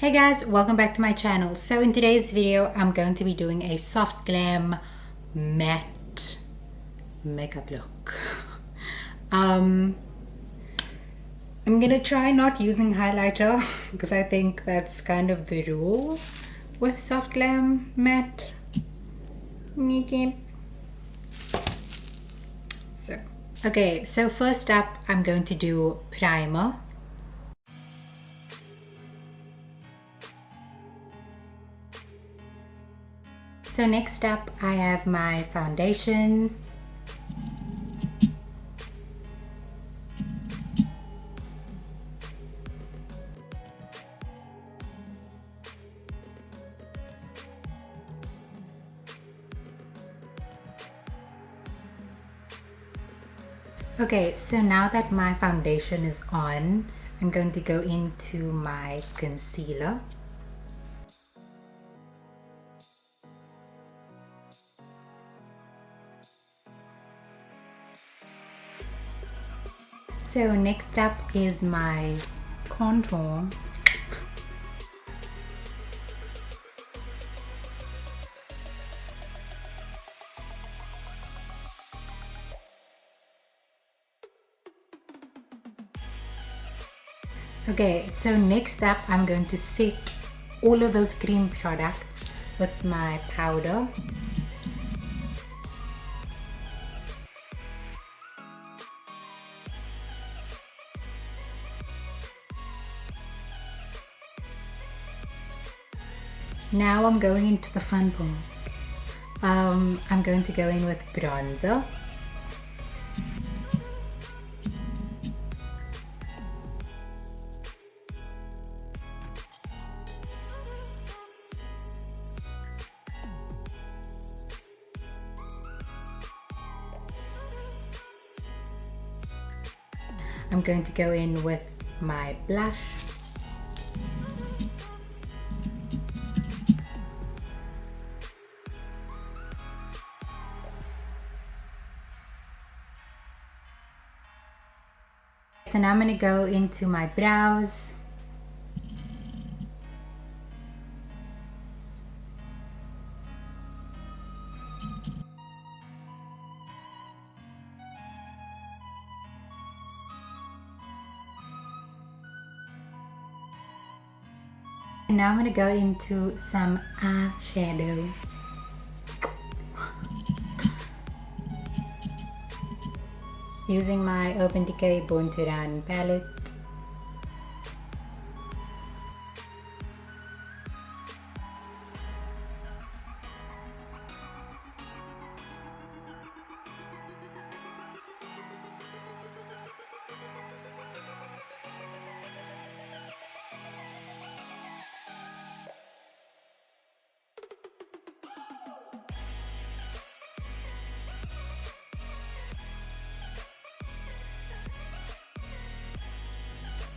Hey guys, welcome back to my channel. So in today's video, I'm going to be doing a soft glam matte makeup look. I'm gonna try not using highlighter because I think that's kind of the rule with soft glam matte makeup. So first up, I'm going to do primer. So next up, I have my foundation. Okay, so now that my foundation is on, I'm going to go into my concealer. So next up is my contour. Okay, so next up I'm going to set all of those cream products with my powder. Now I'm going into the fun part. I'm going to go in with bronzer. I'm going to go in with my blush. So now I'm going to go into my brows. And now I'm going to go into some eyeshadow. Using my Open Decay Born to Run palette.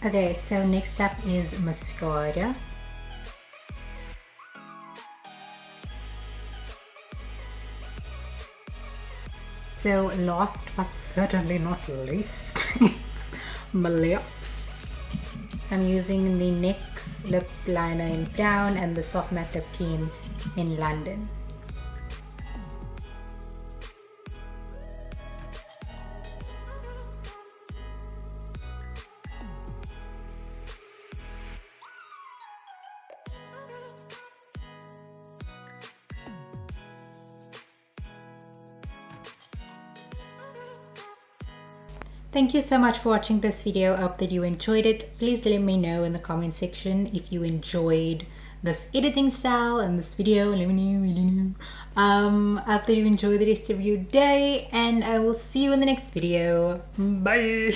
Okay, so next up is mascara. So last but certainly not least is my lips. I'm using the NYX lip liner in brown and the soft matte lip cream in London. Thank you so much for watching this video. I hope that you enjoyed it. Please let me know in the comment section if you enjoyed this editing style and this video. Let me know. I hope that you enjoy the rest of your day, and I will see you in the next video. Bye.